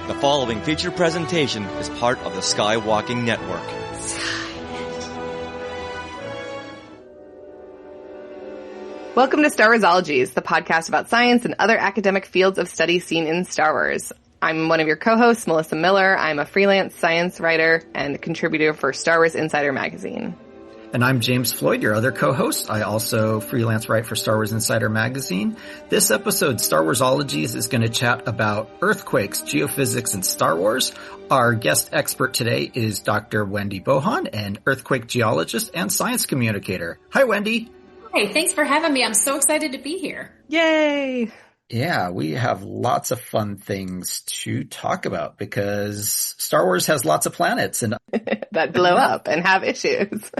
The following feature presentation is part of the Skywalking Network. Welcome to Star Warsologies, the podcast about science and other academic fields of study seen in Star Wars. I'm one of your co-hosts, Melissa Miller. I'm a freelance science writer and contributor for Star Wars Insider magazine. And I'm James Floyd, your other co-host. I also freelance write for Star Wars Insider magazine. This episode, Star Warsologies, is going to chat about earthquakes, geophysics, and Star Wars. Our guest expert today is Dr. Wendy Bohon, an earthquake geologist and science communicator. Hi, Wendy. Hey, thanks for having me. I'm so excited to be here. Yay! Yeah, we have lots of fun things to talk about because Star Wars has lots of planets and that blow up and have issues.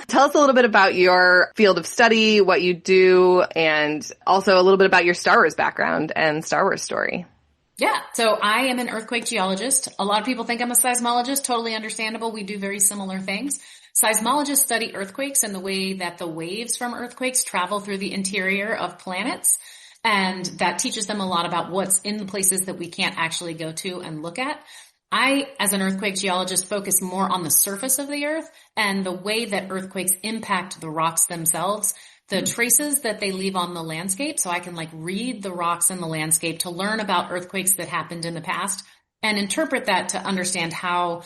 Tell us a little bit about your field of study, what you do, and also a little bit about your Star Wars background and Star Wars story. Yeah, so I am an earthquake geologist. A lot of people think I'm a seismologist. Totally understandable. We do very similar things. Seismologists study earthquakes and the way that the waves from earthquakes travel through the interior of planets. And that teaches them a lot about what's in the places that we can't actually go to and look at. I, as an earthquake geologist, focus more on the surface of the earth and the way that earthquakes impact the rocks themselves, the traces that they leave on the landscape. So I can read the rocks in the landscape to learn about earthquakes that happened in the past and interpret that to understand how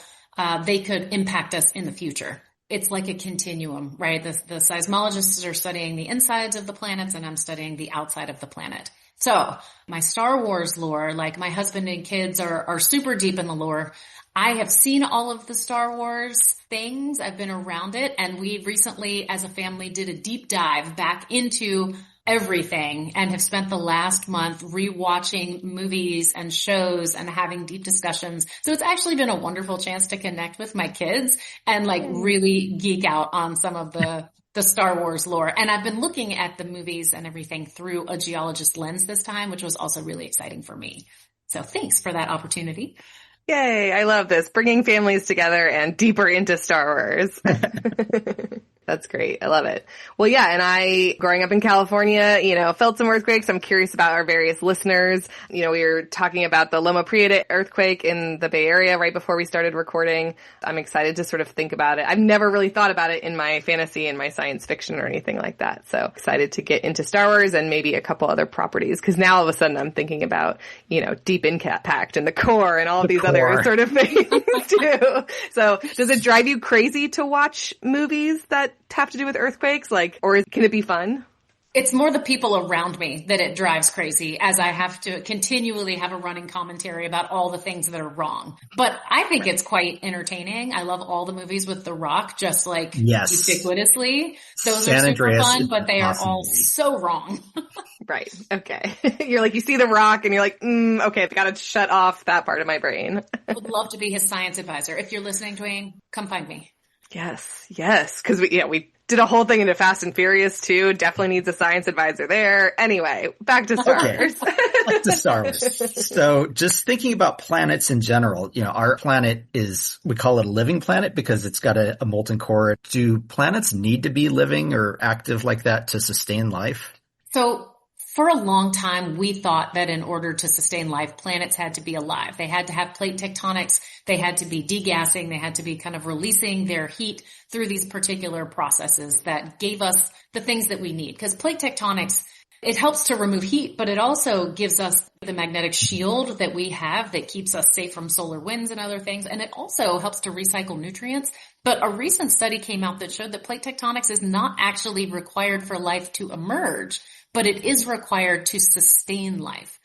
they could impact us in the future. It's like a continuum, right? The seismologists are studying the insides of the planets and I'm studying the outside of the planet. So my Star Wars lore, my husband and kids are super deep in the lore. I have seen all of the Star Wars things. I've been around it. And we recently, as a family, did a deep dive back into everything and have spent the last month rewatching movies and shows and having deep discussions. So it's actually been a wonderful chance to connect with my kids and really geek out on some of the Star Wars lore. And I've been looking at the movies and everything through a geologist lens this time, which was also really exciting for me. So thanks for that opportunity. Yay, I love this. Bringing families together and deeper into Star Wars. That's great. I love it. Well, yeah, and I, growing up in California, felt some earthquakes. I'm curious about our various listeners. We were talking about the Loma Prieta earthquake in the Bay Area right before we started recording. I'm excited to sort of think about it. I've never really thought about it in my fantasy and my science fiction or anything like that. So excited to get into Star Wars and maybe a couple other properties. Cause now all of a sudden I'm thinking about, Deep Impact and the core and all of these other sort of things too. So does it drive you crazy to watch movies that have to do with earthquakes? Or can it be fun? It's more the people around me that it drives crazy, as I have to continually have a running commentary about all the things that are wrong. But I think it's quite entertaining. I love all the movies with The Rock, just ubiquitously. Those are super fun, but they are all so wrong. Right. Okay. You see The Rock and you're okay, I've got to shut off that part of my brain. Would love to be his science advisor. If you're listening, Dwayne, come find me. Yes. Cause we did a whole thing into Fast and Furious too. Definitely needs a science advisor there. Anyway, back to Star Wars. Back to Star Wars. So just thinking about planets in general, our planet we call it a living planet because it's got a molten core. Do planets need to be living or active like that to sustain life? So for a long time, we thought that in order to sustain life, planets had to be alive. They had to have plate tectonics. They had to be degassing. They had to be kind of releasing their heat through these particular processes that gave us the things that we need. Because plate tectonics, it helps to remove heat, but it also gives us the magnetic shield that we have that keeps us safe from solar winds and other things. And it also helps to recycle nutrients. But a recent study came out that showed that plate tectonics is not actually required for life to emerge, but it is required to sustain life.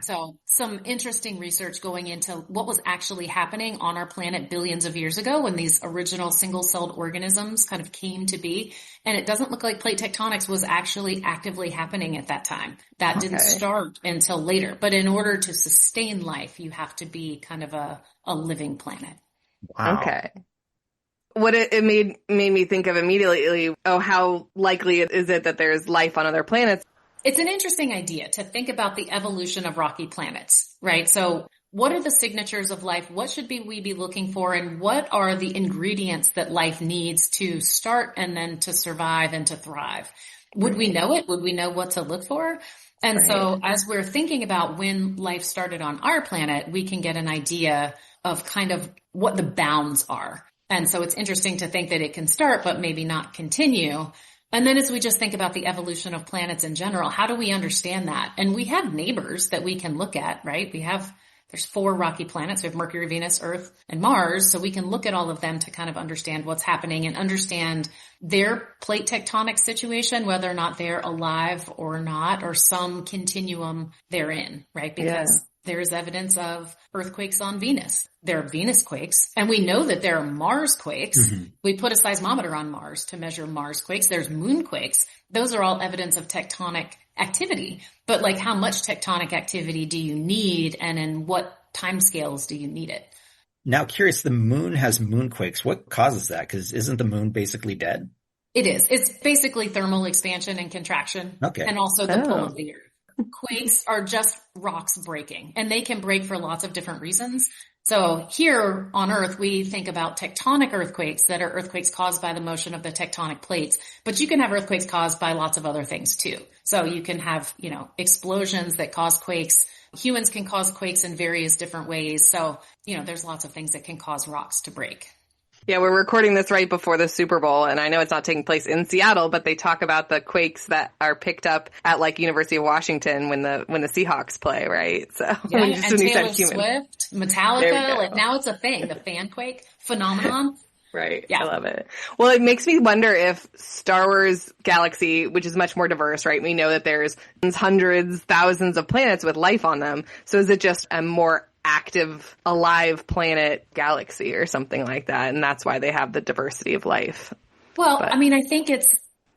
So some interesting research going into what was actually happening on our planet billions of years ago when these original single-celled organisms kind of came to be. And it doesn't look like plate tectonics was actually actively happening at that time. That didn't start until later. But in order to sustain life, you have to be kind of a living planet. Wow. Okay. What it made me think of immediately, how likely is it that there's life on other planets? It's an interesting idea to think about the evolution of rocky planets, right? So what are the signatures of life? What should we be looking for? And what are the ingredients that life needs to start and then to survive and to thrive? Would we know it? Would we know what to look for? And Right. so as we're thinking about when life started on our planet, we can get an idea of kind of what the bounds are. And so it's interesting to think that it can start, but maybe not continue. And then as we just think about the evolution of planets in general, how do we understand that? And we have neighbors that we can look at, right? There's 4 rocky planets. We have Mercury, Venus, Earth, and Mars. So we can look at all of them to kind of understand what's happening and understand their plate tectonic situation, whether or not they're alive or not, or some continuum they're in, right? Because there's evidence of earthquakes on Venus. There are Venus quakes, and we know that there are Mars quakes. Mm-hmm. We put a seismometer on Mars to measure Mars quakes. There's moon quakes. Those are all evidence of tectonic activity. But like, how much tectonic activity do you need, and in what timescales do you need it? Now, curious, the moon has moonquakes. What causes that? Because isn't the moon basically dead? It is. It's basically thermal expansion and contraction. Okay. And also the pull of the Earth. Quakes are just rocks breaking, and they can break for lots of different reasons. So here on Earth, we think about tectonic earthquakes that are earthquakes caused by the motion of the tectonic plates, but you can have earthquakes caused by lots of other things too. So you can have, explosions that cause quakes. Humans can cause quakes in various different ways. So, there's lots of things that can cause rocks to break. Yeah, we're recording this right before the Super Bowl, and I know it's not taking place in Seattle, but they talk about the quakes that are picked up at like University of Washington when the Seahawks play, right? So yeah, and Taylor Swift, Metallica, like now it's a thing, the fan quake phenomenon. Right. Yeah. I love it. Well, it makes me wonder if Star Wars galaxy, which is much more diverse, right? We know that there's hundreds, thousands of planets with life on them. So is it just a more active, alive galaxy or something like that? And that's why they have the diversity of life. Well, I think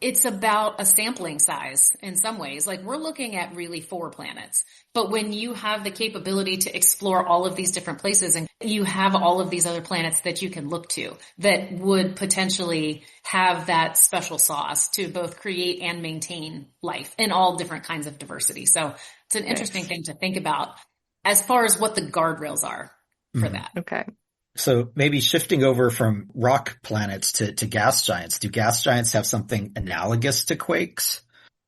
it's about a sampling size in some ways. Like, we're looking at really 4 planets, but when you have the capability to explore all of these different places, and you have all of these other planets that you can look to that would potentially have that special sauce to both create and maintain life in all different kinds of diversity. So it's an interesting thing to think about as far as what the guardrails are for that. Okay. So maybe shifting over from rock planets to gas giants. Do gas giants have something analogous to quakes?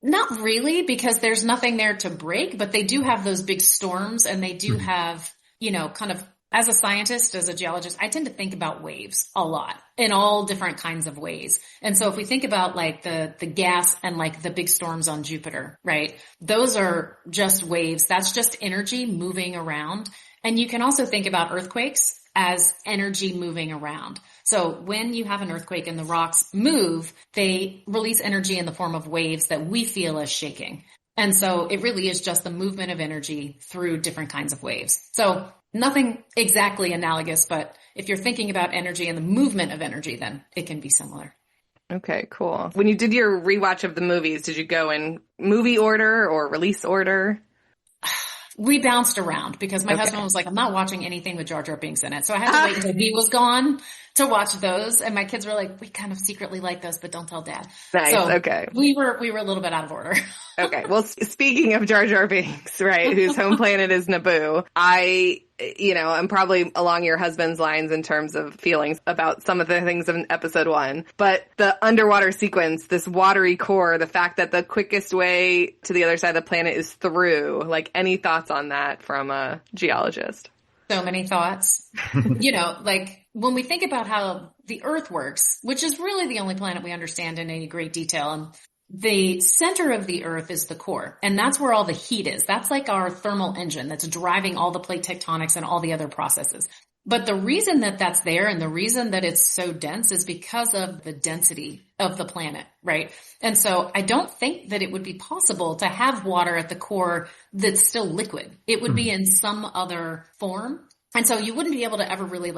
Not really, because there's nothing there to break, but they do have those big storms, and they do have, kind of, as a scientist, as a geologist, I tend to think about waves a lot in all different kinds of ways. And so if we think about like the gas and like the big storms on Jupiter, right? Those are just waves. That's just energy moving around. And you can also think about earthquakes as energy moving around. So when you have an earthquake and the rocks move, they release energy in the form of waves that we feel as shaking. And so it really is just the movement of energy through different kinds of waves. So nothing exactly analogous, but if you're thinking about energy and the movement of energy, then it can be similar. Okay, cool. When you did your rewatch of the movies, did you go in movie order or release order? We bounced around because my husband was like, I'm not watching anything with Jar Jar Binks in it. So I had to wait until he was gone to watch those. And my kids were like, we kind of secretly like those, but don't tell Dad. Nice. So okay. We were a little bit out of order. Okay. Well, speaking of Jar Jar Binks, right, whose home planet is Naboo, I'm probably along your husband's lines in terms of feelings about some of the things in episode 1. But the underwater sequence, this watery core, the fact that the quickest way to the other side of the planet is through, like, any thoughts on that from a geologist? So many thoughts. Like when we think about how the Earth works, which is really the only planet we understand in any great detail, and the center of the Earth is the core, and that's where all the heat is. That's like our thermal engine that's driving all the plate tectonics and all the other processes. But the reason that that's there and the reason that it's so dense is because of the density of the planet, right? And so I don't think that it would be possible to have water at the core that's still liquid. It would be in some other form. And so you wouldn't be able to ever really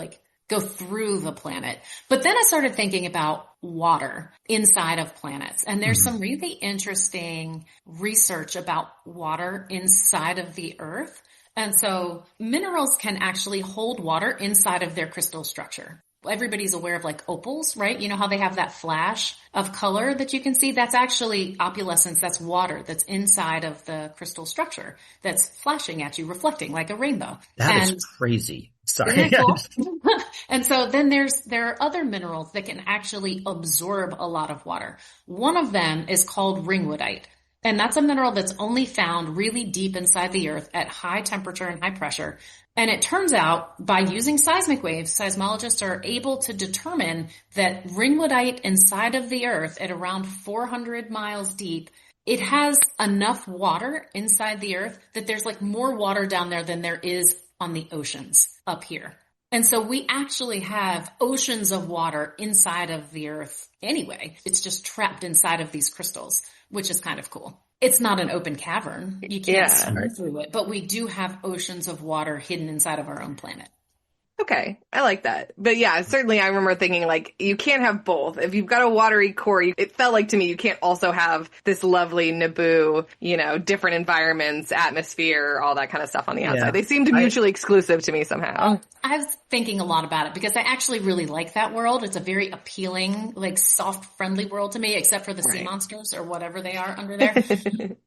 go through the planet. But then I started thinking about water inside of planets. And there's some really interesting research about water inside of the Earth. And so minerals can actually hold water inside of their crystal structure. Everybody's aware of like opals, right? You know how they have that flash of color that you can see? That's actually opalescence. That's water that's inside of the crystal structure that's flashing at you, reflecting like a rainbow. That is crazy. Sorry. Isn't that cool? And so then there are other minerals that can actually absorb a lot of water. One of them is called ringwoodite. And that's a mineral that's only found really deep inside the earth at high temperature and high pressure. And it turns out by using seismic waves, seismologists are able to determine that ringwoodite inside of the earth at around 400 miles deep, it has enough water inside the earth that there's like more water down there than there is on the oceans up here. And so we actually have oceans of water inside of the earth anyway. It's just trapped inside of these crystals, which is kind of cool. It's not an open cavern. You can't swim through it, but we do have oceans of water hidden inside of our own planet. Okay, I like that. But yeah, certainly I remember thinking like, you can't have both. If you've got a watery core, it felt like to me you can't also have this lovely Naboo, different environments, atmosphere, all that kind of stuff on the outside. Yeah. They seemed mutually exclusive to me somehow. I was thinking a lot about it because I actually really like that world. It's a very appealing, like soft, friendly world to me, except for the sea monsters or whatever they are under there.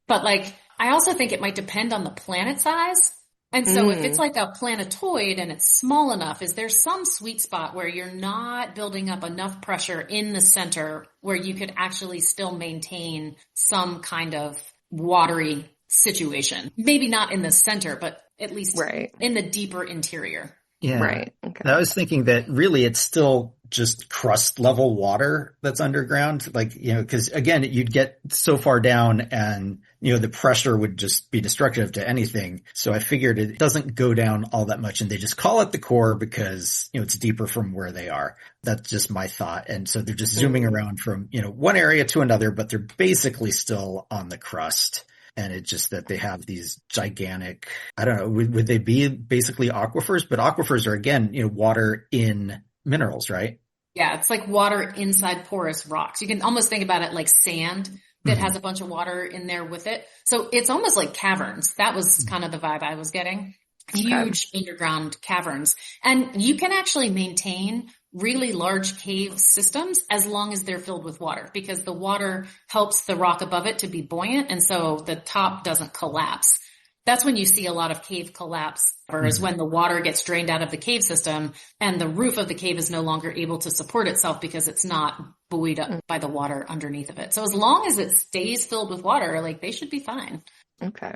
But like, I also think it might depend on the planet size. And so if it's like a planetoid and it's small enough, is there some sweet spot where you're not building up enough pressure in the center where you could actually still maintain some kind of watery situation? Maybe not in the center, but at least in the deeper interior. Yeah. Right. Okay. I was thinking that really it's still just crust level water that's underground. Like, cause again, you'd get so far down and, the pressure would just be destructive to anything. So I figured it doesn't go down all that much and they just call it the core because, it's deeper from where they are. That's just my thought. And so they're just zooming around from, one area to another, but they're basically still on the crust. And it's just that they have these gigantic, I don't know, would they be basically aquifers? But aquifers are, again, water in minerals, right? Yeah, it's like water inside porous rocks. You can almost think about it like sand that has a bunch of water in there with it. So it's almost like caverns. That was kind of the vibe I was getting. Huge underground caverns. And you can actually maintain really large cave systems as long as they're filled with water because the water helps the rock above it to be buoyant and so the top doesn't collapse. That's when you see a lot of cave collapse, or is when the water gets drained out of the cave system and the roof of the cave is no longer able to support itself because it's not buoyed up by the water underneath of it. So as long as it stays filled with water, like they should be fine. Okay.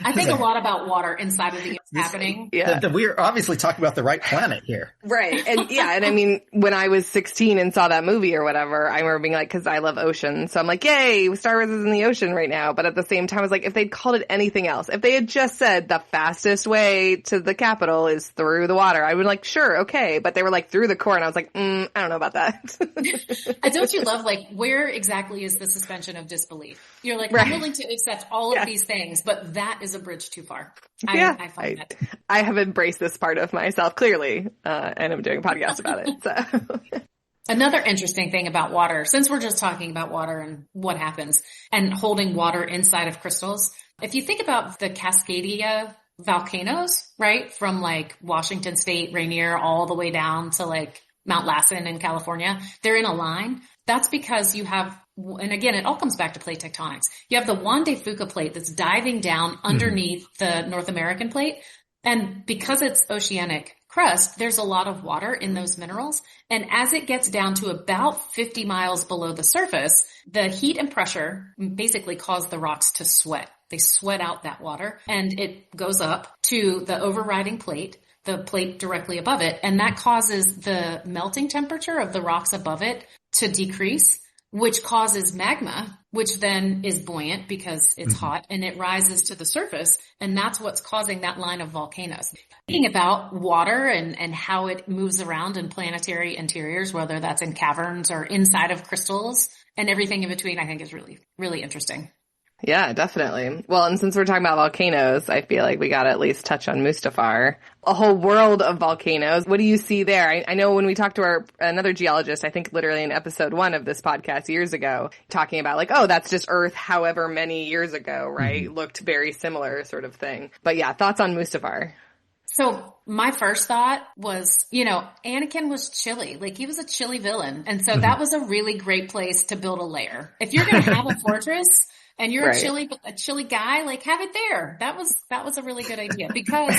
I think a lot about water inside of the earth happening. Yeah. We're obviously talking about the right planet here. Right. And and I mean, when I was 16 and saw that movie or whatever, I remember being like, cause I love ocean. So I'm like, yay, Star Wars is in the ocean right now. But at the same time, I was like, if they'd called it anything else, if they had just said the fastest way to the capital is through the water, I would be like, sure, okay. But they were like through the core and I was like, I don't know about that. Don't you love like, where exactly is the suspension of disbelief? You're like, I'm willing to accept all of these things, but that is a bridge too far. I find that. I have embraced this part of myself clearly, and I'm doing a podcast about it. So. Another interesting thing about water, since we're just talking about water and what happens and holding water inside of crystals, if you think about the Cascadia volcanoes, right, from like Washington State, Rainier, all the way down to like Mount Lassen in California, they're in a line. That's because you have, and again, it all comes back to plate tectonics. You have the Juan de Fuca plate that's diving down underneath the North American plate. And because it's oceanic crust, there's a lot of water in those minerals. And as it gets down to about 50 miles below the surface, the heat and pressure basically cause the rocks to sweat. They sweat out that water and it goes up to the overriding plate, the plate directly above it. And that causes the melting temperature of the rocks above it to decrease, which causes magma, which then is buoyant because it's hot and it rises to the surface. And that's what's causing that line of volcanoes. Thinking about water and how it moves around in planetary interiors, whether that's in caverns or inside of crystals and everything in between, I think is really, really interesting. Yeah, definitely. Well, and since we're talking about volcanoes, I feel like we got to at least touch on Mustafar. A whole world of volcanoes. What do you see there? I know when we talked to another geologist, I think literally in episode 1 of this podcast years ago, talking about like, oh, that's just Earth however many years ago, right? Looked very similar sort of thing. But yeah, thoughts on Mustafar? So my first thought was, Anakin was chilly. Like he was a chilly villain. And so that was a really great place to build a lair. If you're going to have a fortress, and you're a chilly guy, like have it there. That was a really good idea because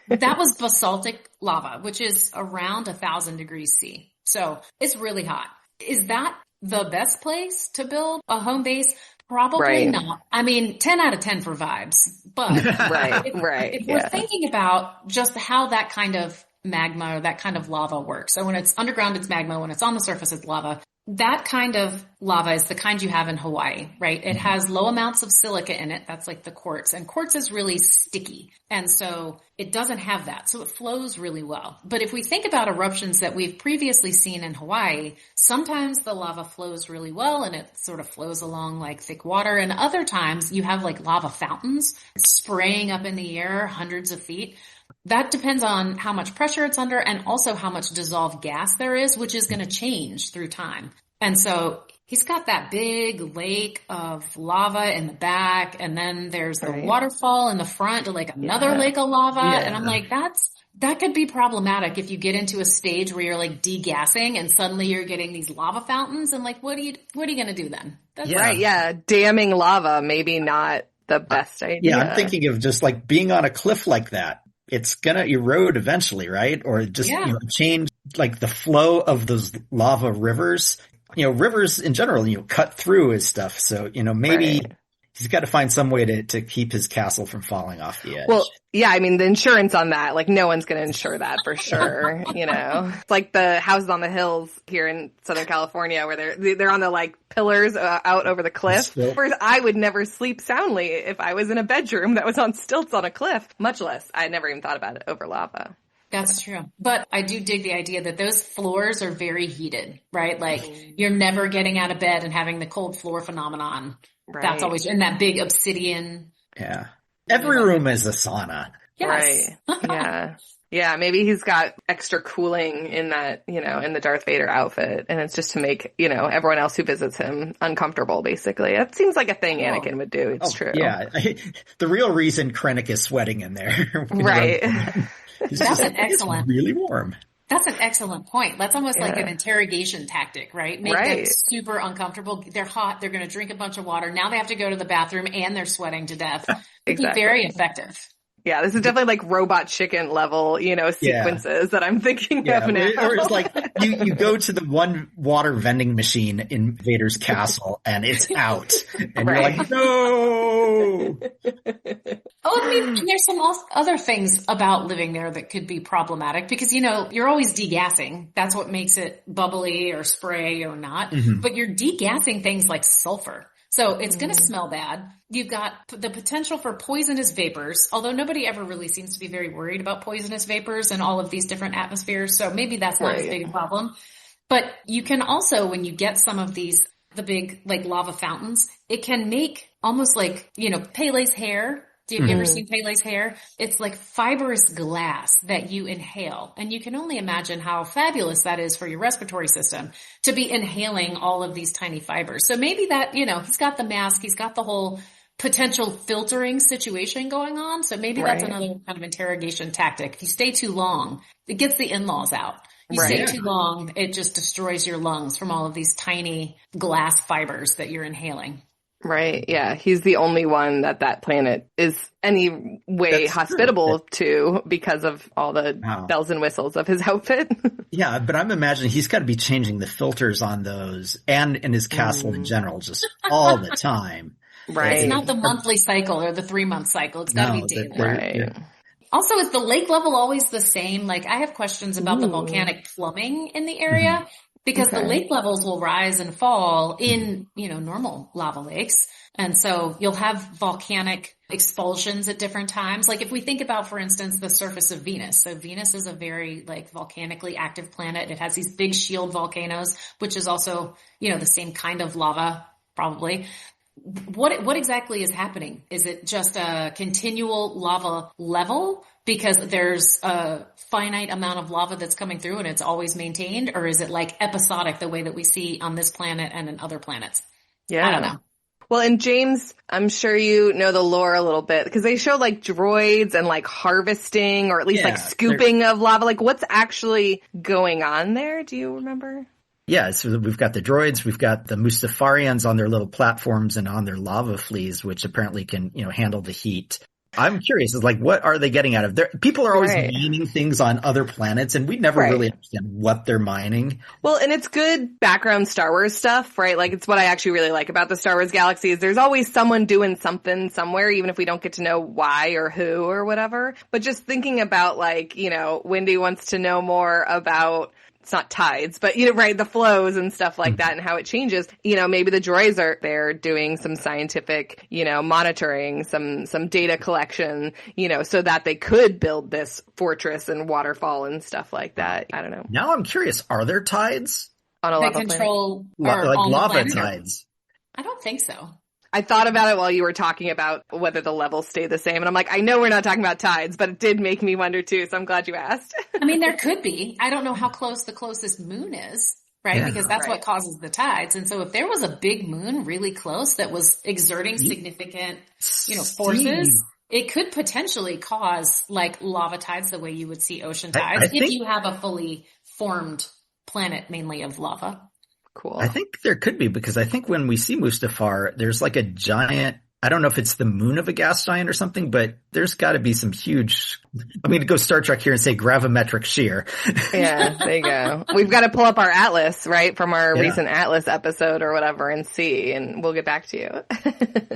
that was basaltic lava, which is around 1,000 degrees C. So it's really hot. Is that the best place to build a home base? Probably not. I mean, 10 out of 10 for vibes, but if we're thinking about just how that kind of magma or that kind of lava works. So when it's underground, it's magma. When it's on the surface, it's lava. That kind of lava is the kind you have in Hawaii, right? It has low amounts of silica in it. That's like the quartz, and quartz is really sticky. And so it doesn't have that. So it flows really well. But if we think about eruptions that we've previously seen in Hawaii, sometimes the lava flows really well and it sort of flows along like thick water. And other times you have like lava fountains spraying up in the air hundreds of feet. That depends on how much pressure it's under and also how much dissolved gas there is, which is going to change through time. And so he's got that big lake of lava in the back, and then there's the waterfall in the front to like another lake of lava. And I'm like, that could be problematic if you get into a stage where you're like degassing and suddenly you're getting these lava fountains, and like, what are you going to do then? Damming lava, maybe not the best idea. Yeah, I'm thinking of just like being on a cliff like that. It's gonna erode eventually, right? Or just change like the flow of those lava rivers. Rivers in general, cut through his stuff. So, maybe he's got to find some way to keep his castle from falling off the edge. Well, yeah, I mean, the insurance on that, like, no one's going to insure that for sure, It's like the houses on the hills here in Southern California where they're on the, like, pillars out over the cliff. Whereas I would never sleep soundly if I was in a bedroom that was on stilts on a cliff, much less. I never even thought about it over lava. That's true. But I do dig the idea that those floors are very heated, right? Like you're never getting out of bed and having the cold floor phenomenon. Right. That's always in that big obsidian. Yeah. Every room is a sauna. Yes. Right. Yeah. Maybe he's got extra cooling in that, in the Darth Vader outfit. And it's just to make, everyone else who visits him uncomfortable, basically. That seems like a thing Anakin would do. It's true. Yeah. The real reason Krennic is sweating in there. Right. That's an excellent. It's really warm. That's an excellent point. That's almost like an interrogation tactic, right? Make them super uncomfortable. They're hot. They're going to drink a bunch of water. Now they have to go to the bathroom and they're sweating to death. It'd be very effective. Yeah, this is definitely like Robot Chicken level, sequences that I'm thinking of now. Or it's like you go to the one water vending machine in Vader's castle and it's out. And you're like, no! And there's some other things about living there that could be problematic because, you're always degassing. That's what makes it bubbly or spray or not. Mm-hmm. But you're degassing things like sulfur. So it's going to smell bad. You've got the potential for poisonous vapors, although nobody ever really seems to be very worried about poisonous vapors in all of these different atmospheres. So maybe that's not as big a problem. But you can also, when you get some of these, the big like lava fountains, it can make almost like, Pele's hair. Have you ever seen Pele's hair? It's like fibrous glass that you inhale. And you can only imagine how fabulous that is for your respiratory system to be inhaling all of these tiny fibers. So maybe that, he's got the mask, he's got the whole potential filtering situation going on. So maybe that's another kind of interrogation tactic. If you stay too long, it gets the in-laws out. You stay too long, it just destroys your lungs from all of these tiny glass fibers that you're inhaling. Right. Yeah. He's the only one that planet is any way hospitable to because of all the bells and whistles of his outfit. Yeah. But I'm imagining he's got to be changing the filters on those and in his castle in general, just all the time. Right. It's not the monthly cycle or the 3-month cycle. It's got to be daily. Right. Yeah. Also, is the lake level always the same? Like I have questions about the volcanic plumbing in the area. Because the lake levels will rise and fall in, normal lava lakes. And so you'll have volcanic expulsions at different times. Like if we think about, for instance, the surface of Venus. So Venus is a very volcanically active planet. It has these big shield volcanoes, which is also, the same kind of lava probably. What exactly is happening? Is it just a continual lava level because there's a finite amount of lava that's coming through and it's always maintained? Or is it like episodic the way that we see on this planet and in other planets? Yeah. I don't know. Well, and James, I'm sure you know the lore a little bit because they show like droids and like harvesting or at least like scooping of lava. Like what's actually going on there? Do you remember? Yeah, so we've got the droids, we've got the Mustafarians on their little platforms and on their lava fleas, which apparently can, handle the heat. I'm curious, is like, what are they getting out of there? People are always Right. mining things on other planets, and we never Right. really understand what they're mining. Well, and it's good background Star Wars stuff, right? Like, it's what I actually really like about the Star Wars galaxy is there's always someone doing something somewhere, even if we don't get to know why or who or whatever. But just thinking about, like, you know, Wendy wants to know more about, it's not tides, but, you know, right, the flows and stuff like that and how it changes. You know, maybe the droids are there doing some scientific, you know, monitoring, some data collection, you know, so that they could build this fortress and waterfall and stuff like that. I don't know. Now I'm curious, are there tides? On a That lava planet. control Like or on the lava planet? tides? I don't think so. I thought about it while you were talking about whether the levels stay the same. And I'm like, I know we're not talking about tides, but it did make me wonder too. So I'm glad you asked. I mean, there could be. I don't know how close the closest moon is, right? Yeah. Because that's Right. what causes the tides. And so if there was a big moon really close that was exerting significant, you know, forces, it could potentially cause like lava tides the way you would see ocean I tides think- if you have a fully formed planet mainly of lava. Cool. I think there could be, because I think when we see Mustafar, there's like a giant, I don't know if it's the moon of a gas giant or something, but there's got to be some huge, I'm going to go Star Trek here and say gravimetric shear. Yeah, there you go. We've got to pull up our atlas, right, from our Yeah. recent atlas episode or whatever and see, and we'll get back to you.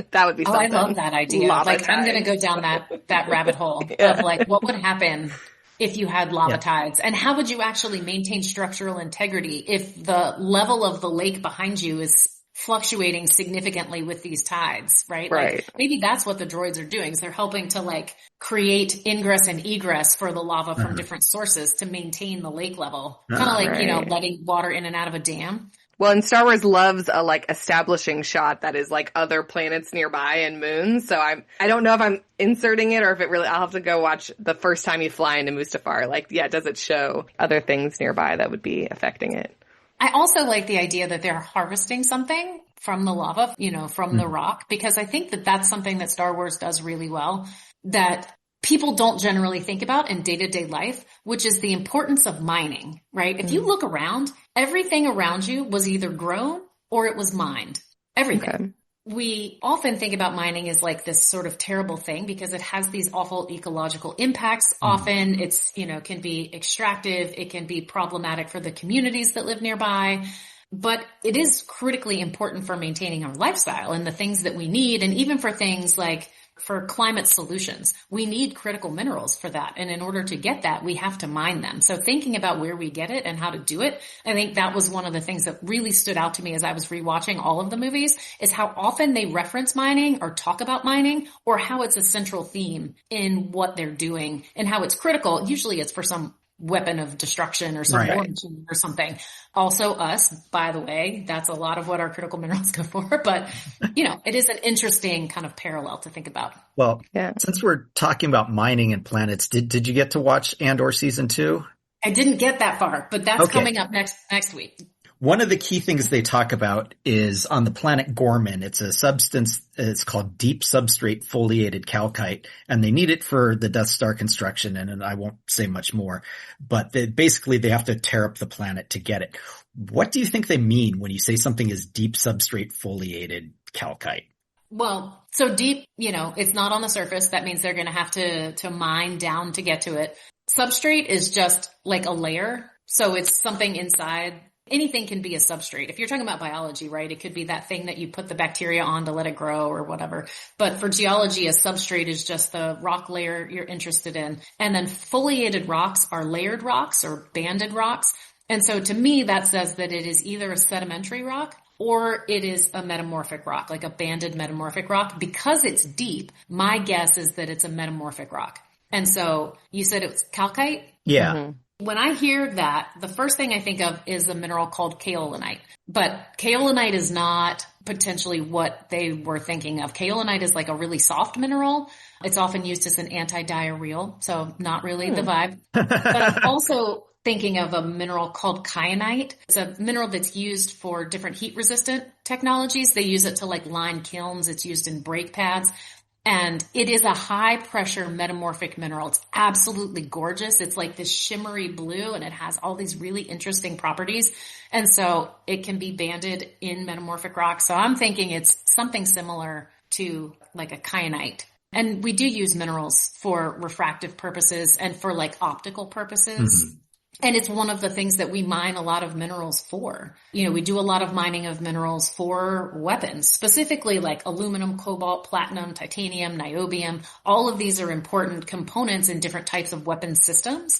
That would be Oh, I something. love that idea. Lava Like I'm going to tides. go down that rabbit hole Yeah. of like, what would happen if you had lava Yeah. tides, and how would you actually maintain structural integrity if the level of the lake behind you is fluctuating significantly with these tides, right? Right. Like maybe that's what the droids are doing, is they're helping to like create ingress and egress for the lava from different sources to maintain the lake level. Kind of like, you know, Right. letting water in and out of a dam. Well, and Star Wars loves a like establishing shot that is like other planets nearby and moons. So I don't know if I'm inserting it or if it really, I'll have to go watch the first time you fly into Mustafar. Like, yeah, does it show other things nearby that would be affecting it? I also like the idea that they're harvesting something from the lava, you know, from the rock, because I think that that's something that Star Wars does really well that people don't generally think about in day-to-day life, which is the importance of mining, right? If you look around, everything around you was either grown or it was mined. Everything. Okay. We often think about mining as like this sort of terrible thing because it has these awful ecological impacts. Often it's, you know, can be extractive. It can be problematic for the communities that live nearby, but it is critically important for maintaining our lifestyle and the things that we need. And even for things like for climate solutions, we need critical minerals for that. And in order to get that, we have to mine them. So thinking about where we get it and how to do it, I think that was one of the things that really stood out to me as I was rewatching all of the movies, is how often they reference mining or talk about mining, or how it's a central theme in what they're doing and how it's critical. Usually it's for some weapon of destruction or some Right. war machine or something. Also us, by the way, that's a lot of what our critical minerals go for. But, you know, it is an interesting kind of parallel to think about. Well, Yeah. since we're talking about mining and planets, did you get to watch Andor season 2? I didn't get that far, but that's Okay. coming up next week. One of the key things they talk about is on the planet Gorman. It's a substance, it's called deep substrate foliated calcite, and they need it for the Death Star construction, and I won't say much more, but basically they have to tear up the planet to get it. What do you think they mean when you say something is deep substrate foliated calcite? Well, so deep, you know, it's not on the surface. That means they're going to have to mine down to get to it. Substrate is just like a layer. So it's something inside. Anything can be a substrate. If you're talking about biology, right, it could be that thing that you put the bacteria on to let it grow or whatever. But for geology, a substrate is just the rock layer you're interested in. And then foliated rocks are layered rocks or banded rocks. And so to me, that says that it is either a sedimentary rock or it is a metamorphic rock, like a banded metamorphic rock. Because it's deep, my guess is that it's a metamorphic rock. And so you said it was calcite? Yeah. Mm-hmm. When I hear that, the first thing I think of is the mineral called kaolinite. But kaolinite is not potentially what they were thinking of. Kaolinite is like a really soft mineral. It's often used as an anti-diarrheal, so not really the vibe. But I'm also thinking of a mineral called kyanite. It's a mineral that's used for different heat resistant technologies. They use it to like line kilns. It's used in brake pads. And it is a high pressure metamorphic mineral. It's absolutely gorgeous. It's like this shimmery blue and it has all these really interesting properties. And so it can be banded in metamorphic rock. So I'm thinking it's something similar to like a kyanite And we do use minerals for refractive purposes and for like optical purposes. Mm-hmm. And it's one of the things that we mine a lot of minerals for. We do a lot of mining of minerals for weapons, specifically like aluminum, cobalt, platinum, titanium, niobium. All of these are important components in different types of weapon systems.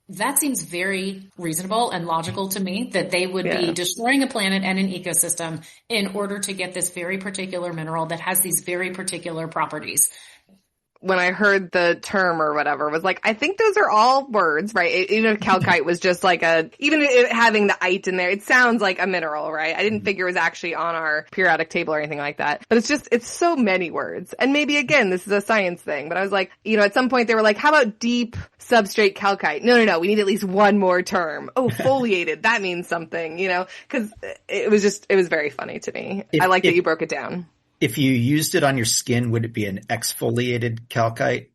That seems very reasonable and logical to me that they would be destroying a planet and an ecosystem in order to get this very particular mineral that has these very particular properties. When I heard the term or whatever, was like, I think those are all words, right? Even if calcite was just like even it having the ite in there, it sounds like a mineral, right? I didn't figure it was actually on our periodic table or anything like that. But it's so many words. And maybe again, this is a science thing, but I was like, at some point they were like, how about deep substrate calcite? No, we need at least one more term. Oh, foliated, that means something, cause it was very funny to me. I like that you broke it down. If you used it on your skin, would it be an exfoliated calcite?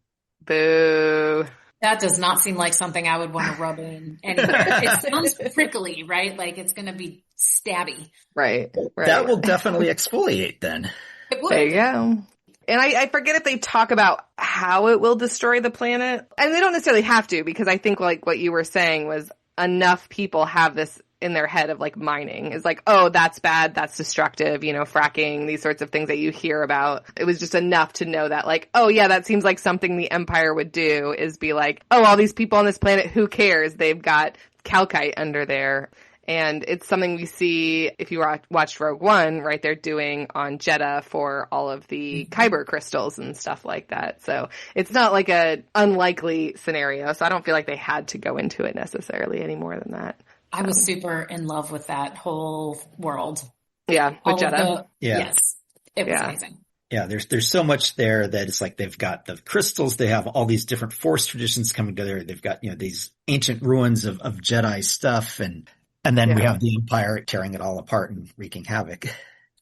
Boo. That does not seem like something I would want to rub in anywhere. It sounds prickly, right? Like it's going to be stabby. Right. That will definitely exfoliate then. It would. There you go. And I forget if they talk about how it will destroy the planet. And they don't necessarily have to, because I think like what you were saying was enough people have this in their head of like mining is like, oh, that's bad, that's destructive, fracking, these sorts of things that you hear about. It was just enough to know that like, oh yeah, that seems like something the Empire would do, is be like, oh, all these people on this planet, who cares? They've got calcite under there. And it's something we see if you watched Rogue One, right? They're doing on Jedha for all of the Kyber crystals and stuff like that. So it's not like a unlikely scenario. So I don't feel like they had to go into it necessarily any more than that. I was super in love with that whole world. Yeah, with Jedha. Yes, it was amazing. Yeah, there's so much there that it's like they've got the crystals, they have all these different Force traditions coming together. They've got, these ancient ruins of Jedi stuff, and then we have the Empire tearing it all apart and wreaking havoc.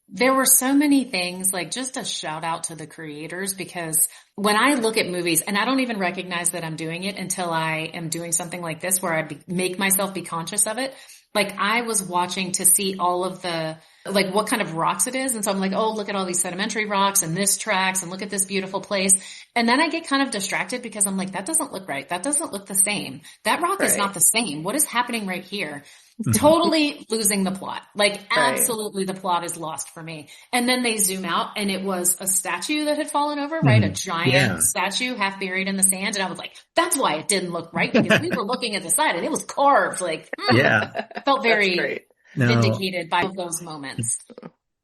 There were so many things, like just a shout out to the creators, because when I look at movies, and I don't even recognize that I'm doing it until I am doing something like this where I make myself be conscious of it. Like I was watching to see all of the, like what kind of rocks it is. And so I'm like, oh, look at all these sedimentary rocks and this tracks and look at this beautiful place. And then I get kind of distracted because I'm like, that doesn't look right. That doesn't look the same. That rock is not the same. What is happening right here? Totally losing the plot. Like absolutely the plot is lost for me. And then they zoom out and it was a statue that had fallen over, right? A giant statue half buried in the sand. And I was like, that's why it didn't look right, because we were looking at the side and it was carved. Like, felt very vindicated by those moments.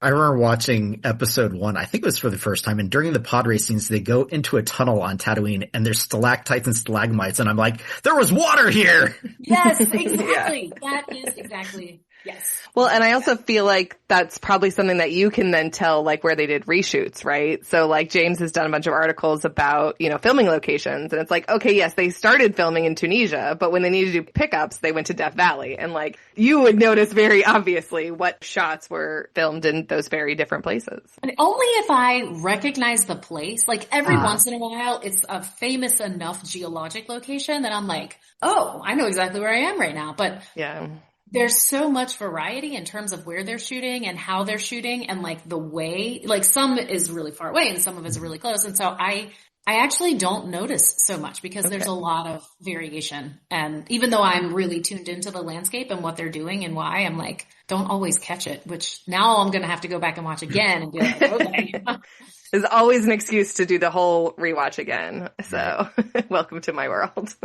I remember watching episode 1, I think it was for the first time, and during the pod race scenes, they go into a tunnel on Tatooine and there's stalactites and stalagmites, and I'm like, there was water here! Yes, exactly. That is exactly, yes. Well, and I also feel like that's probably something that you can then tell, like where they did reshoots, right? So like James has done a bunch of articles about, filming locations, and it's like, okay, yes, they started filming in Tunisia, but when they needed to do pickups, they went to Death Valley. And like, you would notice very obviously what shots were filmed in those very different places. And only if I recognize the place, like every once in a while, it's a famous enough geologic location that I'm like, oh, I know exactly where I am right now. But there's so much variety in terms of where they're shooting and how they're shooting, and like the way, like some is really far away and some of it's really close. And so I actually don't notice so much because there's a lot of variation. And even though I'm really tuned into the landscape and what they're doing and why, I'm like, don't always catch it, which now I'm going to have to go back and watch again and be like, okay. There's always an excuse to do the whole rewatch again. So welcome to my world.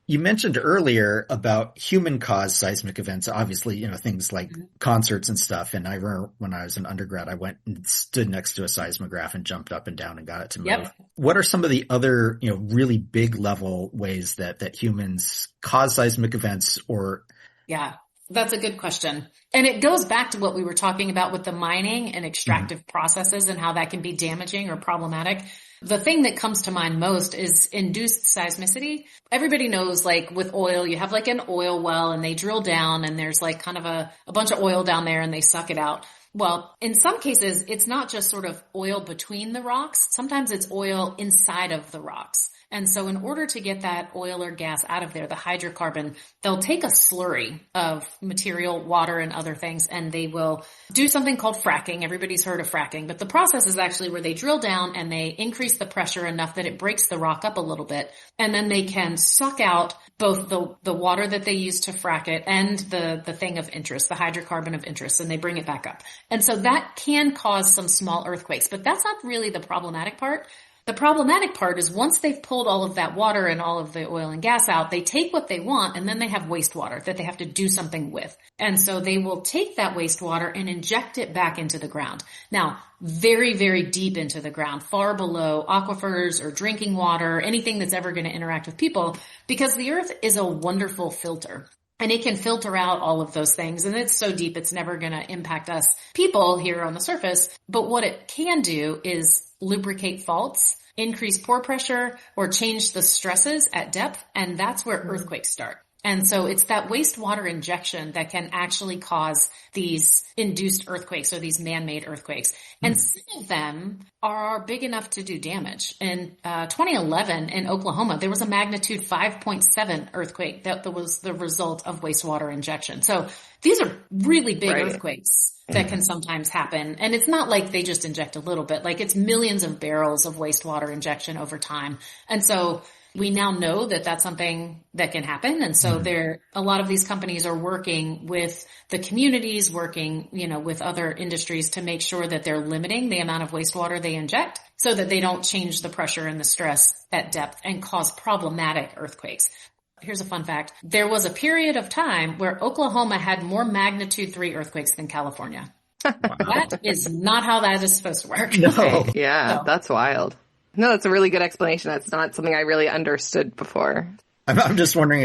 You mentioned earlier about human-caused seismic events, obviously, things like concerts and stuff. And I remember when I was an undergrad, I went and stood next to a seismograph and jumped up and down and got it to move. Yep. What are some of the other, really big level ways that humans cause seismic events or? Yeah, that's a good question. And it goes back to what we were talking about with the mining and extractive processes and how that can be damaging or problematic. The thing that comes to mind most is induced seismicity. Everybody knows, like with oil, you have like an oil well and they drill down and there's like kind of a bunch of oil down there and they suck it out. Well, in some cases, it's not just sort of oil between the rocks. Sometimes it's oil inside of the rocks. And so in order to get that oil or gas out of there, the hydrocarbon, they'll take a slurry of material, water, and other things, and they will do something called fracking. Everybody's heard of fracking, but the process is actually where they drill down and they increase the pressure enough that it breaks the rock up a little bit, and then they can suck out both the water that they use to frack it and the thing of interest, the hydrocarbon of interest, and they bring it back up. And so that can cause some small earthquakes, but that's not really the problematic part. The problematic part is once they've pulled all of that water and all of the oil and gas out, they take what they want and then they have wastewater that they have to do something with. And so they will take that wastewater and inject it back into the ground. Now, very, very deep into the ground, far below aquifers or drinking water, anything that's ever going to interact with people, because the earth is a wonderful filter. And it can filter out all of those things. And it's so deep, it's never going to impact us people here on the surface. But what it can do is lubricate faults, increase pore pressure, or change the stresses at depth. And that's where earthquakes start. And so it's that wastewater injection that can actually cause these induced earthquakes or these man-made earthquakes. And some of them are big enough to do damage. In 2011 in Oklahoma, there was a magnitude 5.7 earthquake that was the result of wastewater injection. So these are really big earthquakes that can sometimes happen. And it's not like they just inject a little bit, like it's millions of barrels of wastewater injection over time. And so we now know that that's something that can happen. And so a lot of these companies are working with the communities, working, with other industries to make sure that they're limiting the amount of wastewater they inject so that they don't change the pressure and the stress at depth and cause problematic earthquakes. Here's a fun fact. There was a period of time where Oklahoma had more magnitude 3 earthquakes than California. Wow. That is not how that is supposed to work. No. Okay. Yeah, that's wild. No, that's a really good explanation. That's not something I really understood before. I'm just wondering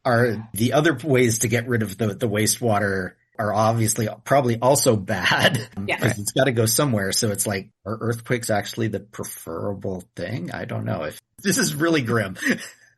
are the other ways to get rid of the wastewater are obviously probably also bad. Because it's got to go somewhere. So it's like, are earthquakes actually the preferable thing? I don't know. If this is really grim.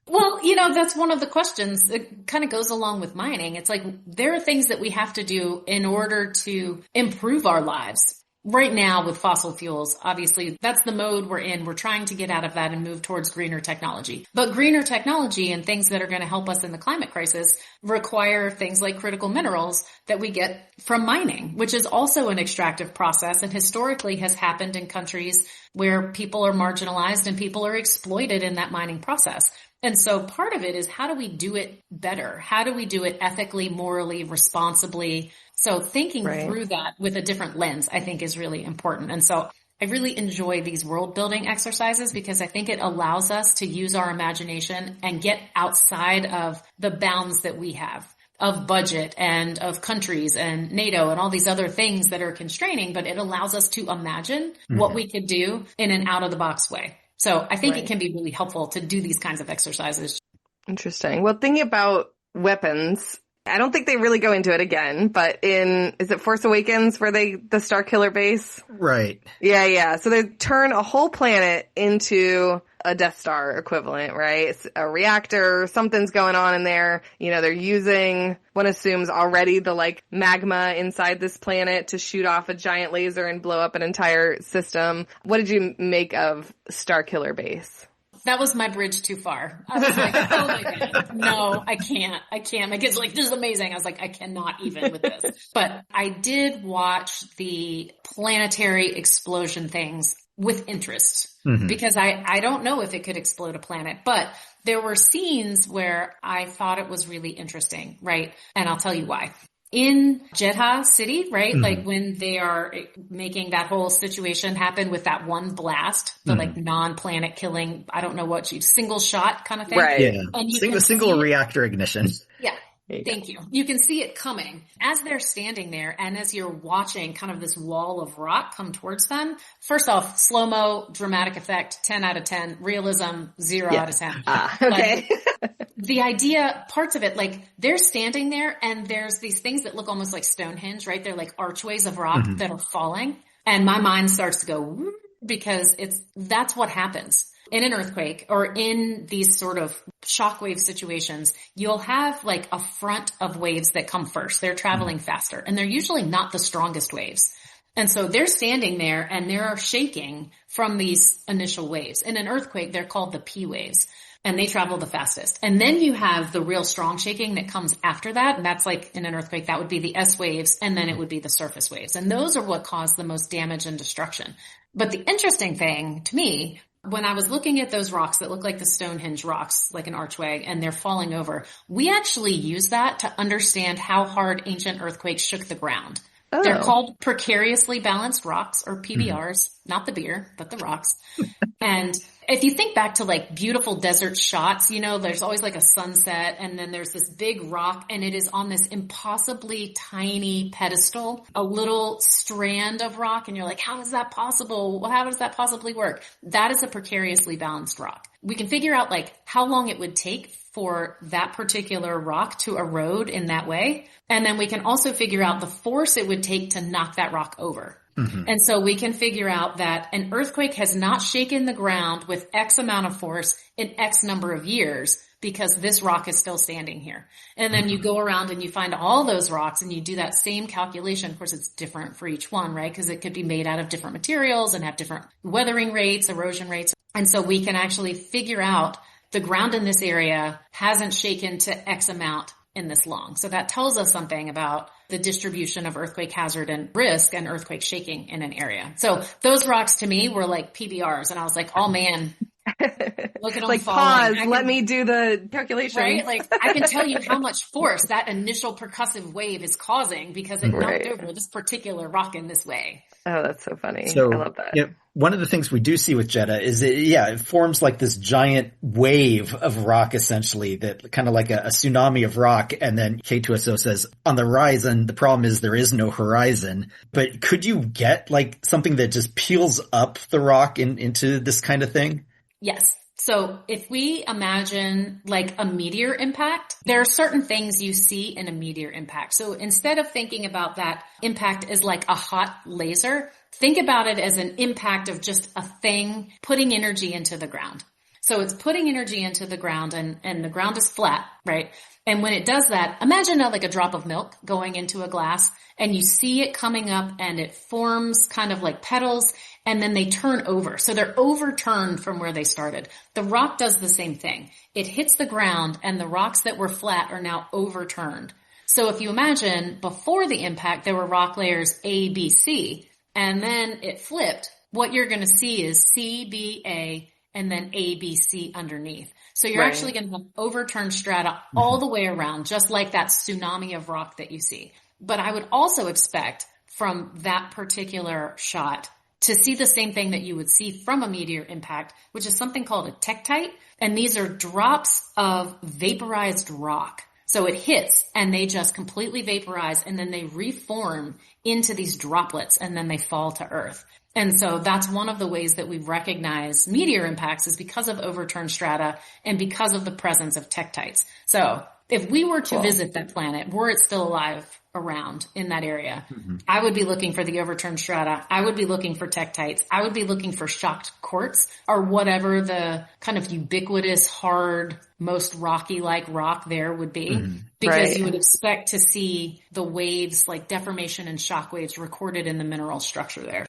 Well, that's one of the questions that kind of goes along with mining. It's like there are things that we have to do in order to improve our lives. Right now with fossil fuels, obviously that's the mode we're in. We're trying to get out of that and move towards greener technology. But greener technology and things that are going to help us in the climate crisis require things like critical minerals that we get from mining, which is also an extractive process and historically has happened in countries where people are marginalized and people are exploited in that mining process. And so part of it is how do we do it better? How do we do it ethically, morally, responsibly? So thinking through that with a different lens, I think is really important. And so I really enjoy these world building exercises because I think it allows us to use our imagination and get outside of the bounds that we have of budget and of countries and NATO and all these other things that are constraining, but it allows us to imagine what we could do in an out of the box way. So I think it can be really helpful to do these kinds of exercises. Interesting. Well, thinking about weapons, I don't think they really go into it again, but is it Force Awakens where the Star Killer base? Right. Yeah. So they turn a whole planet into a Death Star equivalent, right? It's a reactor, something's going on in there. They're using, one assumes already the magma inside this planet to shoot off a giant laser and blow up an entire system. What did you make of Star Killer base? That was my bridge too far. I was like, oh my God, no, I can't. My kid's like, this is amazing. I was like, I cannot even with this. But I did watch the planetary explosion things with interest because I don't know if it could explode a planet, but there were scenes where I thought it was really interesting, right? And I'll tell you why. In Jedha City, right? Like when they are making that whole situation happen with that one blast, the non-planet killing, I don't know what single shot kind of thing. Right. Yeah. And single reactor ignition. Yeah. Thank you. You can see it coming as they're standing there and as you're watching kind of this wall of rock come towards them. First off, slow-mo, dramatic effect, 10 out of 10. Realism, 0 out of 10. Okay. The idea, parts of it, they're standing there and there's these things that look almost like Stonehenge, right? They're like archways of rock that are falling. And my mind starts to go, because that's what happens. in an earthquake or in these sort of shockwave situations, you'll have like a front of waves that come first. They're traveling faster and they're usually not the strongest waves. And so they're standing there and they're shaking from these initial waves. In an earthquake, they're called the P waves and they travel the fastest. And then you have the real strong shaking that comes after that. And that's like in an earthquake, that would be the S waves and then it would be the surface waves. And those are what cause the most damage and destruction. But the interesting thing to me, when I was looking at those rocks that look like the Stonehenge rocks, like an archway, and they're falling over, we actually use that to understand how hard ancient earthquakes shook the ground. Oh. They're called precariously balanced rocks, or PBRs, not the beer, but the rocks. And if you think back to like beautiful desert shots, you know, there's always like a sunset and then there's this big rock and it is on this impossibly tiny pedestal, a little strand of rock. And you're like, how is that possible? Well, how does that possibly work? That is a precariously balanced rock. We can figure out like how long it would take for that particular rock to erode in that way. And then we can also figure out the force it would take to knock that rock over. Mm-hmm. And so we can figure out that an earthquake has not shaken the ground with X amount of force in X number of years because this rock is still standing here. And then you go around and you find all those rocks and you do that same calculation. Of course, it's different for each one, right? Because it could be made out of different materials and have different weathering rates, erosion rates. And so we can actually figure out the ground in this area hasn't shaken to X amount in this long. So that tells us something about the distribution of earthquake hazard and risk and earthquake shaking in an area. So those rocks to me were like PBRs. And I was like, oh man, look at them like falling. Pause, let me do the calculation. Right? Like I can tell you how much force that initial percussive wave is causing because it knocked over this particular rock in this way. Oh, that's so funny. So, I love that. Yeah, one of the things we do see with Jedha is it forms like this giant wave of rock, essentially, that kind of like a tsunami of rock. And then K2SO says on the horizon, the problem is there is no horizon. But could you get like something that just peels up the rock into this kind of thing? Yes. So if we imagine like a meteor impact, there are certain things you see in a meteor impact. So instead of thinking about that impact as like a hot laser, think about it as an impact of just a thing putting energy into the ground. So it's putting energy into the ground and the ground is flat, right? And when it does that, imagine like a drop of milk going into a glass and you see it coming up and it forms kind of like petals and then they turn over. So they're overturned from where they started. The rock does the same thing. It hits the ground and the rocks that were flat are now overturned. So if you imagine before the impact, there were rock layers A, B, C, and then it flipped, what you're going to see is C, B, A, and then A, B, C underneath. So you're actually going to have overturned strata all the way around, just like that tsunami of rock that you see. But I would also expect from that particular shot to see the same thing that you would see from a meteor impact, which is something called a tektite. And these are drops of vaporized rock. So it hits and they just completely vaporize and then they reform into these droplets and then they fall to Earth. And so that's one of the ways that we recognize meteor impacts is because of overturned strata and because of the presence of tektites. So if we were to visit that planet, were it still alive around in that area, I would be looking for the overturned strata. I would be looking for tektites. I would be looking for shocked quartz or whatever the kind of ubiquitous, hard, most rocky-like rock there would be. Because you would expect to see the waves like deformation and shock waves recorded in the mineral structure there.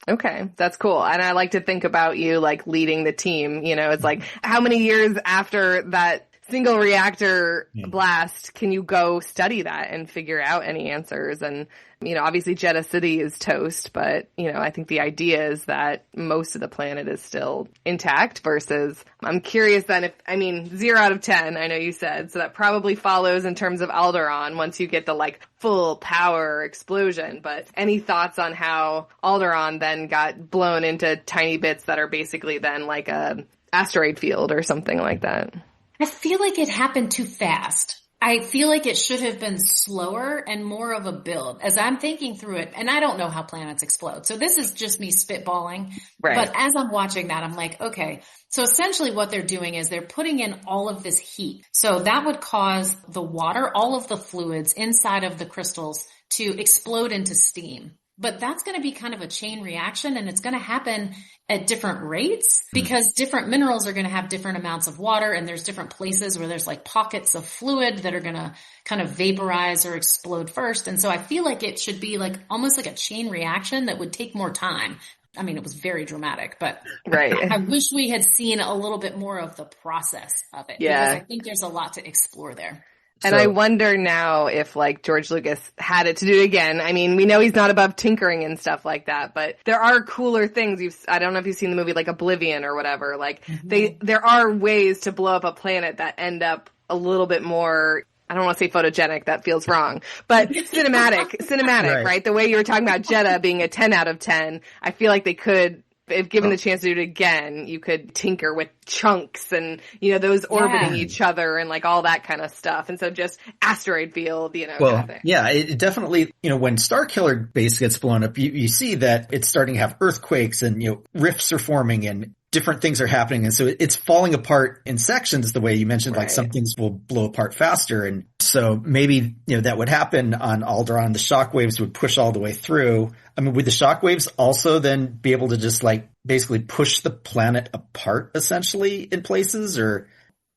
Okay, that's cool. And I like to think about you like leading the team. You know, it's like how many years after that single reactor blast can you go study that and figure out any answers? And, you know, obviously Jedha City is toast, but, you know, I think the idea is that most of the planet is still intact versus I'm curious then if, I mean, 0 out of 10, I know you said, so that probably follows in terms of Alderaan once you get the like full power explosion. But any thoughts on how Alderaan then got blown into tiny bits that are basically then like a asteroid field or something like that? I feel like it happened too fast. I feel like it should have been slower and more of a build as I'm thinking through it. And I don't know how planets explode. So this is just me spitballing. Right. But as I'm watching that, I'm like, okay, so essentially what they're doing is they're putting in all of this heat. So that would cause the water, all of the fluids inside of the crystals to explode into steam. but that's going to be kind of a chain reaction, and it's going to happen at different rates because different minerals are going to have different amounts of water, and there's different places where there's like pockets of fluid that are going to kind of vaporize or explode first. And so I feel like it should be like almost like a chain reaction that would take more time. I mean, it was very dramatic, but I wish we had seen a little bit more of the process of it. Yeah. Because I think there's a lot to explore there. And I wonder now if like George Lucas had it to do it again. I mean, we know he's not above tinkering and stuff like that, but there are cooler things. I don't know if you've seen the movie like Oblivion or whatever. Like there are ways to blow up a planet that end up a little bit more, I don't want to say photogenic, that feels wrong, but cinematic, right? The way you were talking about Jedha being a 10 out of 10, I feel like they could, if given the chance to do it again, you could tinker with chunks and, you know, those orbiting each other and like all that kind of stuff. And so just asteroid field, you know. Well, kind of thing. yeah, it definitely, you know, when Starkiller base gets blown up, you see that it's starting to have earthquakes and, you know, rifts are forming and different things are happening. And so it's falling apart in sections the way you mentioned, like some things will blow apart faster. And so maybe, you know, that would happen on Alderaan. The shockwaves would push all the way through. I mean, would the shockwaves also then be able to just like basically push the planet apart essentially in places, or?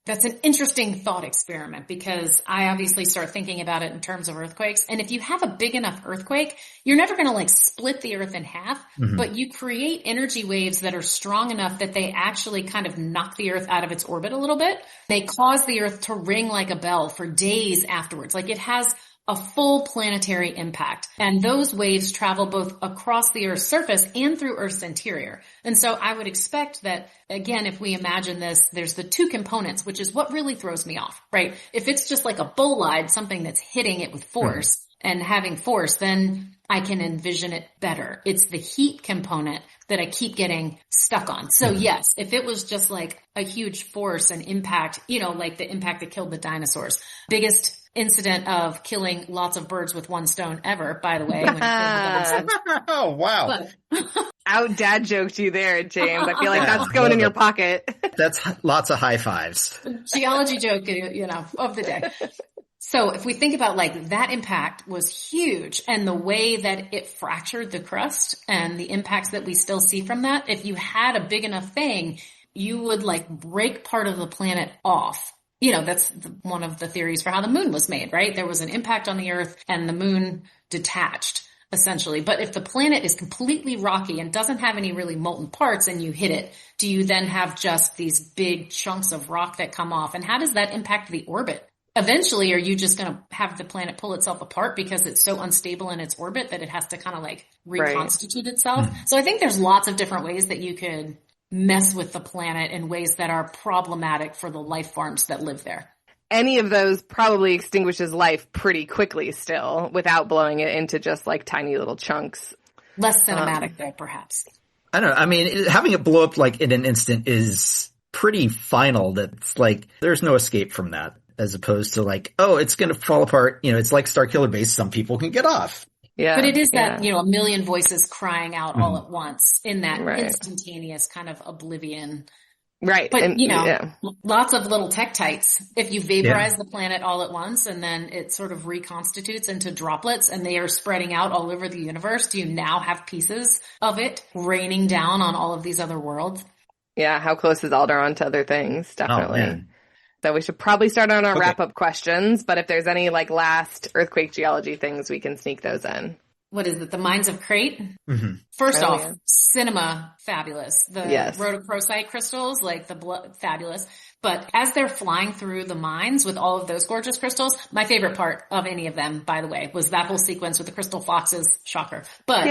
That's an interesting thought experiment because I obviously start thinking about it in terms of earthquakes. And if you have a big enough earthquake, you're never going to like split the earth in half, but you create energy waves that are strong enough that they actually kind of knock the earth out of its orbit a little bit. They cause the earth to ring like a bell for days afterwards. Like it has a full planetary impact. And those waves travel both across the Earth's surface and through Earth's interior. And so I would expect that, again, if we imagine this, there's the two components, which is what really throws me off, right? If it's just like a bolide, something that's hitting it with force and having force, then I can envision it better. It's the heat component that I keep getting stuck on. So yes, if it was just like a huge force and impact, you know, like the impact that killed the dinosaurs, biggest incident of killing lots of birds with one stone ever, by the way. When Oh, wow. Out dad joked you there, James. I feel like that's going in your pocket. That's lots of high fives. Geology joke, you know, of the day. So if we think about like that impact was huge and the way that it fractured the crust and the impacts that we still see from that, if you had a big enough thing, you would like break part of the planet off. You know, that's one of the theories for how the moon was made, right? There was an impact on the earth and the moon detached essentially. But if the planet is completely rocky and doesn't have any really molten parts and you hit it, do you then have just these big chunks of rock that come off? And how does that impact the orbit? Eventually, are you just going to have the planet pull itself apart because it's so unstable in its orbit that it has to kind of like reconstitute itself? So I think there's lots of different ways that you could mess with the planet in ways that are problematic for the life forms that live there. Any of those probably extinguishes life pretty quickly still without blowing it into just like tiny little chunks. Less cinematic though, perhaps. I don't know. I mean, having it blow up like in an instant is pretty final. That's like, there's no escape from that, as opposed to like, oh, it's going to fall apart. You know, it's like Starkiller Base. Some people can get off. Yeah. But it is that, you know, a million voices crying out all at once in that instantaneous kind of oblivion. Right. But, and, you know, lots of little tektites. If you vaporize the planet all at once and then it sort of reconstitutes into droplets and they are spreading out all over the universe, do you now have pieces of it raining down on all of these other worlds? Yeah. How close is Alderaan to other things? Definitely. Oh, so we should probably start on our wrap-up questions, but if there's any like last earthquake geology things, we can sneak those in. What is it? The Mines of Crete? First off, cinema, fabulous. The rhodochrosite crystals, like the blood, fabulous. But as they're flying through the mines with all of those gorgeous crystals, my favorite part of any of them, by the way, was that whole sequence with the crystal foxes. Shocker. But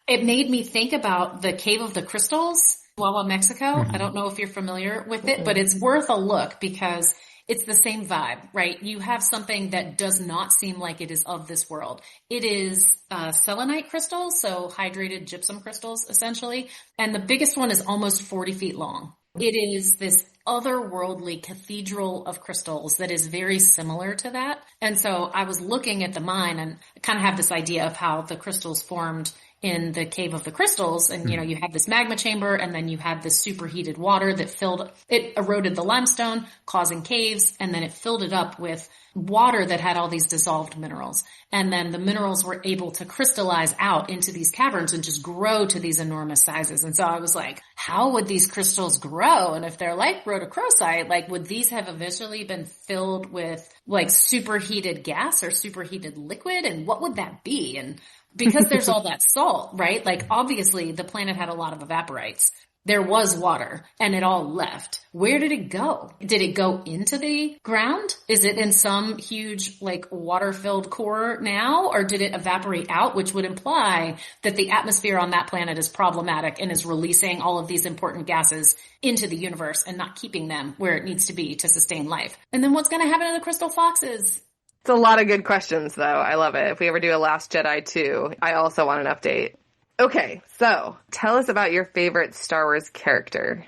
it made me think about the Cave of the Crystals, Chihuahua, Mexico. I don't know if you're familiar with it, but it's worth a look because it's the same vibe, right? You have something that does not seem like it is of this world. It is selenite crystals, so hydrated gypsum crystals, essentially. And the biggest one is almost 40 feet long. It is this otherworldly cathedral of crystals that is very similar to that. And so I was looking at the mine and kind of have this idea of how the crystals formed in the Cave of the Crystals. And, you know, you had this magma chamber and then you had this superheated water that it eroded the limestone, causing caves, and then it filled it up with water that had all these dissolved minerals. And then the minerals were able to crystallize out into these caverns and just grow to these enormous sizes. And so I was like, how would these crystals grow? And if they're like rhodochrosite, like would these have eventually been filled with like superheated gas or superheated liquid? And what would that be? And because there's all that salt, right? Like obviously the planet had a lot of evaporites. There was water and it all left. Where did it go? Did it go into the ground? Is it in some huge like water-filled core now? Or did it evaporate out, which would imply that the atmosphere on that planet is problematic and is releasing all of these important gases into the universe and not keeping them where it needs to be to sustain life? And then what's going to happen to the crystal foxes? It's a lot of good questions, though. I love it. If we ever do a Last Jedi 2, I also want an update. Okay, so tell us about your favorite Star Wars character.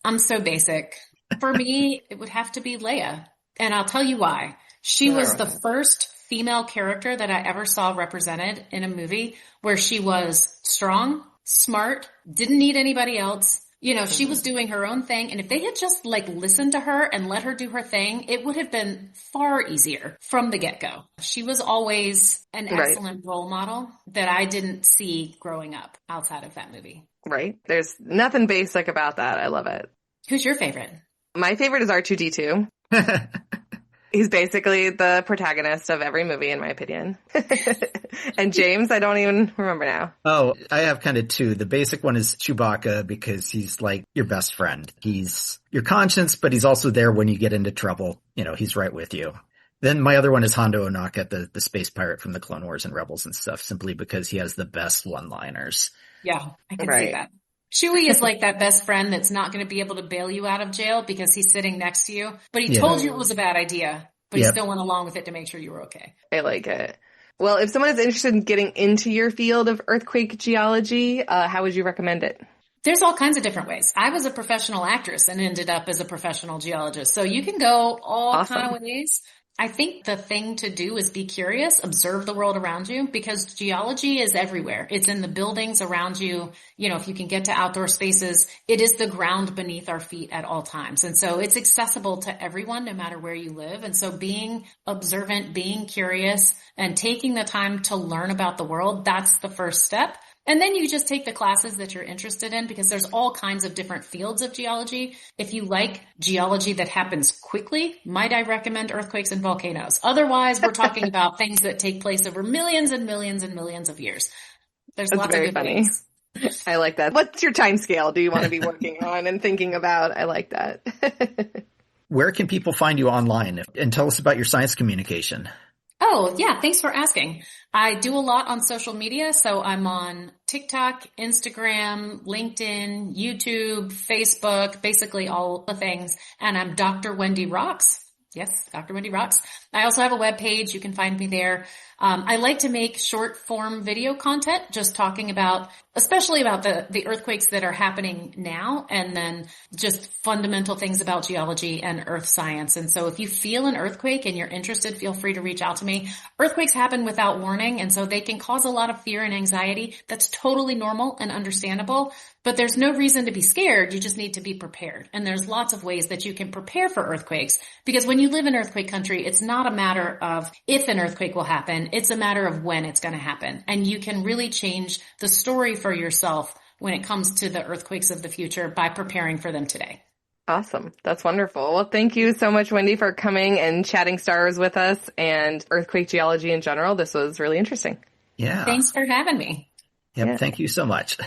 I'm so basic. For me, it would have to be Leia. And I'll tell you why. She was the first female character that I ever saw represented in a movie where she was strong, smart, didn't need anybody else. You know, she was doing her own thing. And if they had just like listened to her and let her do her thing, it would have been far easier from the get-go. She was always an excellent role model that I didn't see growing up outside of that movie. Right. There's nothing basic about that. I love it. Who's your favorite? My favorite is R2-D2. He's basically the protagonist of every movie, in my opinion. And James, I don't even remember now. Oh, I have kind of two. The basic one is Chewbacca because he's like your best friend. He's your conscience, but he's also there when you get into trouble. You know, he's right with you. Then my other one is Hondo Ohnaka, the space pirate from the Clone Wars and Rebels and stuff, simply because he has the best one-liners. Yeah, I can see that. Chewie is like that best friend that's not going to be able to bail you out of jail because he's sitting next to you, but he told you it was a bad idea, but he still went along with it to make sure you were okay. I like it. Well, if someone is interested in getting into your field of earthquake geology, how would you recommend it? There's all kinds of different ways. I was a professional actress and ended up as a professional geologist. So you can go all kind of ways. I think the thing to do is be curious, observe the world around you, because geology is everywhere. It's in the buildings around you. You know, if you can get to outdoor spaces, it is the ground beneath our feet at all times. And so it's accessible to everyone, no matter where you live. And so being observant, being curious, and taking the time to learn about the world, that's the first step. And then you just take the classes that you're interested in because there's all kinds of different fields of geology. If you like geology that happens quickly, might I recommend earthquakes and volcanoes? Otherwise, we're talking about things that take place over millions and millions and millions of years. There's lots of good things. I like that. What's your time scale do you want to be working on and thinking about? I like that. Where can people find you online? And tell us about your science communication. Oh, yeah. Thanks for asking. I do a lot on social media. So I'm on TikTok, Instagram, LinkedIn, YouTube, Facebook, basically all the things. And I'm Dr. Wendy Rocks. Yes, Dr. Wendy Rocks. I also have a webpage. You can find me there. I like to make short form video content, just talking about, especially about the earthquakes that are happening now, and then just fundamental things about geology and earth science. And so if you feel an earthquake and you're interested, feel free to reach out to me. Earthquakes happen without warning, and so they can cause a lot of fear and anxiety. That's totally normal and understandable, but there's no reason to be scared. You just need to be prepared. And there's lots of ways that you can prepare for earthquakes, because when you live in earthquake country, it's not a matter of if an earthquake will happen. It's a matter of when it's going to happen. And you can really change the story for yourself when it comes to the earthquakes of the future by preparing for them today. Awesome. That's wonderful. Well, thank you so much, Wendy, for coming and chatting Star Wars with us and earthquake geology in general. This was really interesting. Yeah. Thanks for having me. Yep. Yeah. Thank you so much.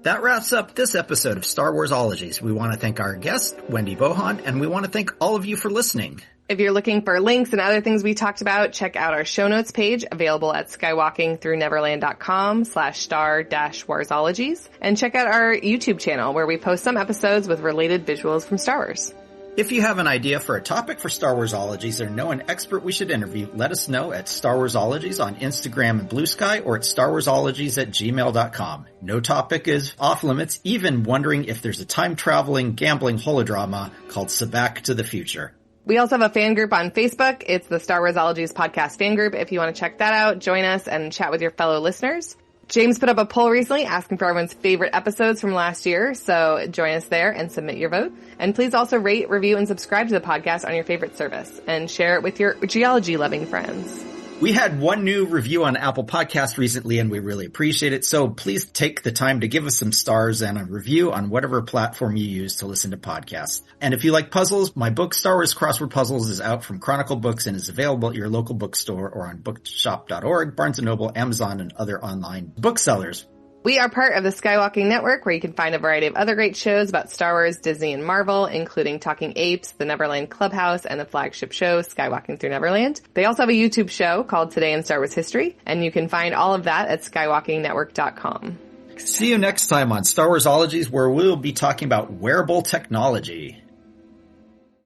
That wraps up this episode of Star Warsologies. We want to thank our guest, Wendy Bohon, and we want to thank all of you for listening. If you're looking for links and other things we talked about, check out our show notes page available at skywalkingthroughneverland.com/star-warsologies, and check out our YouTube channel where we post some episodes with related visuals from Star Wars. If you have an idea for a topic for Star Warsologies or know an expert we should interview, let us know at Star Warsologies on Instagram and Blue Sky, or at starwarsologies@gmail.com. No topic is off limits, even wondering if there's a time-traveling, gambling holodrama called Sabacc to the Future. We also have a fan group on Facebook. It's the Star Warsologies podcast fan group. If you want to check that out, join us and chat with your fellow listeners. James put up a poll recently asking for everyone's favorite episodes from last year, so join us there and submit your vote. And please also rate, review, and subscribe to the podcast on your favorite service, and share it with your geology-loving friends. We had one new review on Apple Podcasts recently, and we really appreciate it. So please take the time to give us some stars and a review on whatever platform you use to listen to podcasts. And if you like puzzles, my book, Star Wars Crossword Puzzles, is out from Chronicle Books and is available at your local bookstore or on bookshop.org, Barnes & Noble, Amazon, and other online booksellers. We are part of the Skywalking Network, where you can find a variety of other great shows about Star Wars, Disney, and Marvel, including Talking Apes, the Neverland Clubhouse, and the flagship show, Skywalking Through Neverland. They also have a YouTube show called Today in Star Wars History, and you can find all of that at skywalkingnetwork.com. See you next time on Star Warsologies, where we'll be talking about wearable technology.